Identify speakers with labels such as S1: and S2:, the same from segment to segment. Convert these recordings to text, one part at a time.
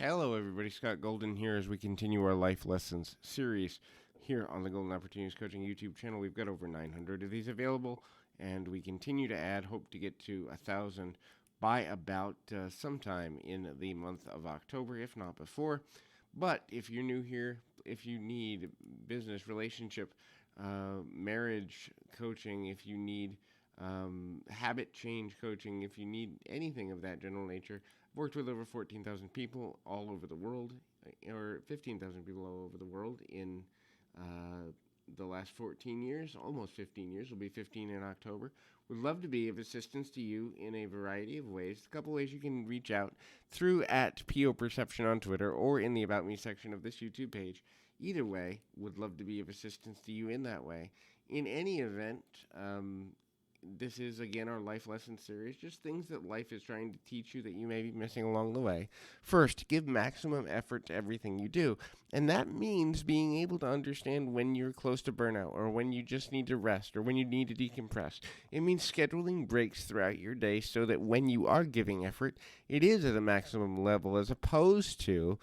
S1: Hello, everybody. Scott Golden here as we continue our Life Lessons series here on the Golden Opportunities Coaching YouTube channel. We've got over 900 of these available, and we continue to add. Hope to get to 1,000 by about sometime in the month of October, if not before. But if you're new here, if you need business, relationship, marriage coaching, if you need habit change coaching, if you need anything of that general nature, I've worked with over 14,000 people all over the world, or 15,000 people all over the world in the last 14 years, almost 15 years. Will be 15 in October. Would love to be of assistance to you in a variety of ways. A couple ways you can reach out through at PO Perception on Twitter or in the About Me section of this YouTube page. Either way, would love to be of assistance to you in that way. In any event, this is, again, our Life Lesson series, just things that life is trying to teach you that you may be missing along the way. First, give maximum effort to everything you do, and that means being able to understand when you're close to burnout or when you just need to rest or when you need to decompress. It means scheduling breaks throughout your day so that when you are giving effort, it is at a maximum level as opposed to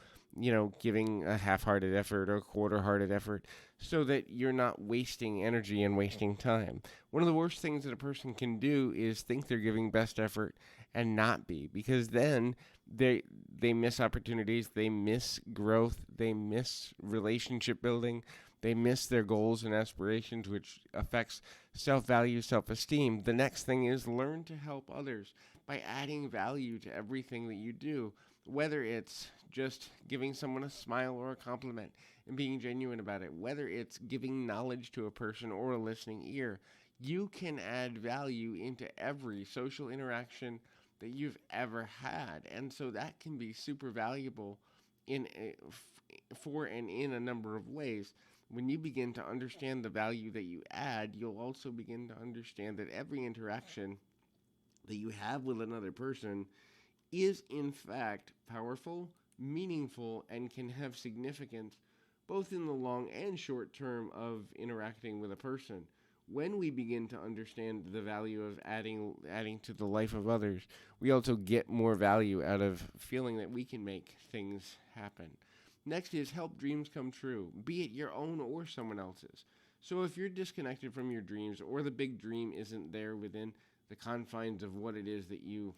S1: giving a half-hearted effort or a quarter-hearted effort so that you're not wasting energy and wasting time. One of the worst things that a person can do is think they're giving best effort and not be, because then they miss opportunities, they miss growth, they miss relationship building, they miss their goals and aspirations, which affects self-value, self-esteem. The next thing is learn to help others by adding value to everything that you do, whether it's just giving someone a smile or a compliment and being genuine about it, whether it's giving knowledge to a person or a listening ear. You can add value into every social interaction that you've ever had, and so that can be super valuable for and in a number of ways. When you begin to understand the value that you add, you'll also begin to understand that every interaction that you have with another person is in fact powerful, meaningful, and can have significance both in the long and short term of interacting with a person. When we begin to understand the value of adding to the life of others, we also get more value out of feeling that we can make things happen. Next is help dreams come true, be it your own or someone else's. So if you're disconnected from your dreams or the big dream isn't there within the confines of what it is that you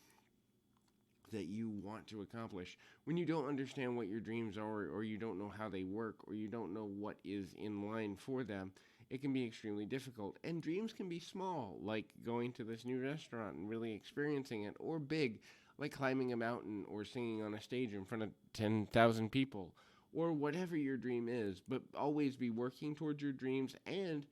S1: want to accomplish, when you don't understand what your dreams are, or you don't know how they work, or you don't know what is in line for them, it can be extremely difficult. And dreams can be small, like going to this new restaurant and really experiencing it, or big, like climbing a mountain or singing on a stage in front of 10,000 people, or whatever your dream is. But always be working towards your dreams and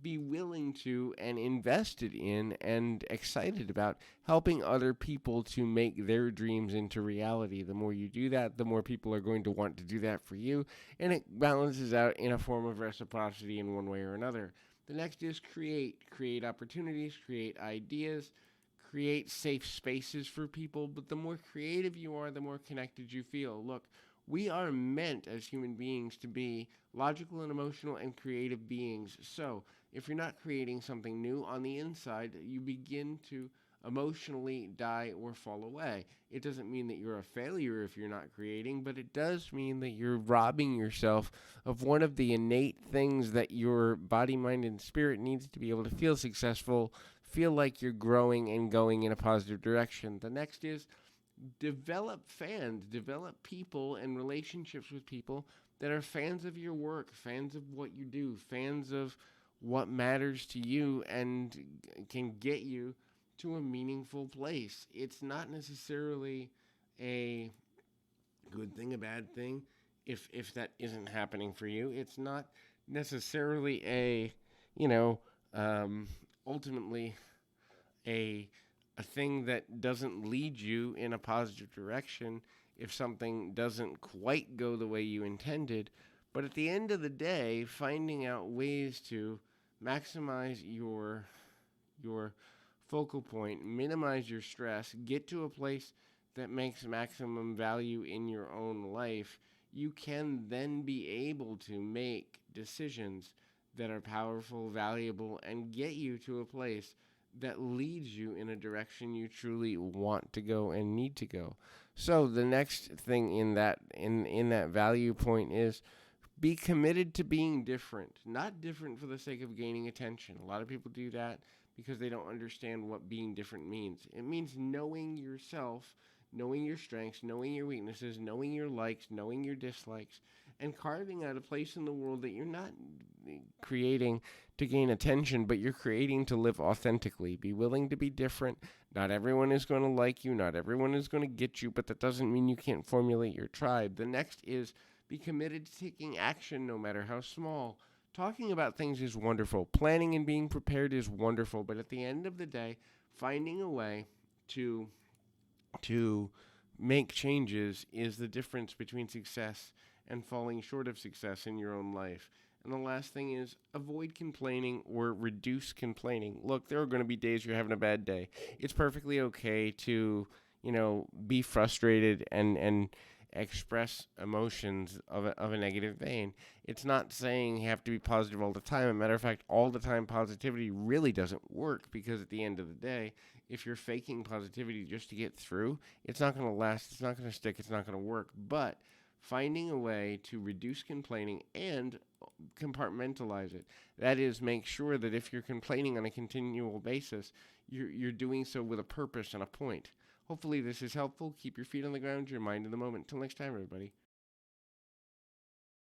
S1: be willing to and invested in and excited about helping other people to make their dreams into reality. The more you do that, the more people are going to want to do that for you, and it balances out in a form of reciprocity in one way or another. The next is create opportunities, create ideas, create safe spaces for people. But the more creative you are, the more connected you feel. Look, we are meant as human beings to be logical and emotional and creative beings. So if you're not creating something new on the inside, you begin to emotionally die or fall away. It doesn't mean that you're a failure if you're not creating, but it does mean that you're robbing yourself of one of the innate things that your body, mind, and spirit needs to be able to feel successful, feel like you're growing and going in a positive direction. The next is develop fans, develop people and relationships with people that are fans of your work, fans of what you do, fans of what matters to you, and can get you to a meaningful place. It's not necessarily a good thing, a bad thing, if that isn't happening for you. It's not necessarily a, ultimately a thing that doesn't lead you in a positive direction if something doesn't quite go the way you intended. But at the end of the day, finding out ways to maximize your focal point, minimize your stress, get to a place that makes maximum value in your own life, you can then be able to make decisions that are powerful, valuable, and get you to a place that leads you in a direction you truly want to go and need to go. So the next thing in that value point is be committed to being different, not different for the sake of gaining attention. A lot of people do that because they don't understand what being different means. It means knowing yourself, knowing your strengths, knowing your weaknesses, knowing your likes, knowing your dislikes, and carving out a place in the world that you're not creating to gain attention, but you're creating to live authentically. Be willing to be different. Not everyone is going to like you, not everyone is going to get you, but that doesn't mean you can't formulate your tribe. The next is be committed to taking action no matter how small. Talking about things is wonderful. Planning and being prepared is wonderful, but at the end of the day, finding a way to make changes is the difference between success and falling short of success in your own life. And the last thing is avoid complaining or reduce complaining. Look, there are going to be days you're having a bad day. It's perfectly okay to, be frustrated and express emotions of a negative vein. It's not saying you have to be positive all the time. As a matter of fact, all the time positivity really doesn't work, because at the end of the day, if you're faking positivity just to get through, it's not going to last, it's not going to stick, it's not going to work. But finding a way to reduce complaining and compartmentalize it. That is, make sure that if you're complaining on a continual basis, you're doing so with a purpose and a point. Hopefully this is helpful. Keep your feet on the ground, your mind in the moment. Until next time, everybody.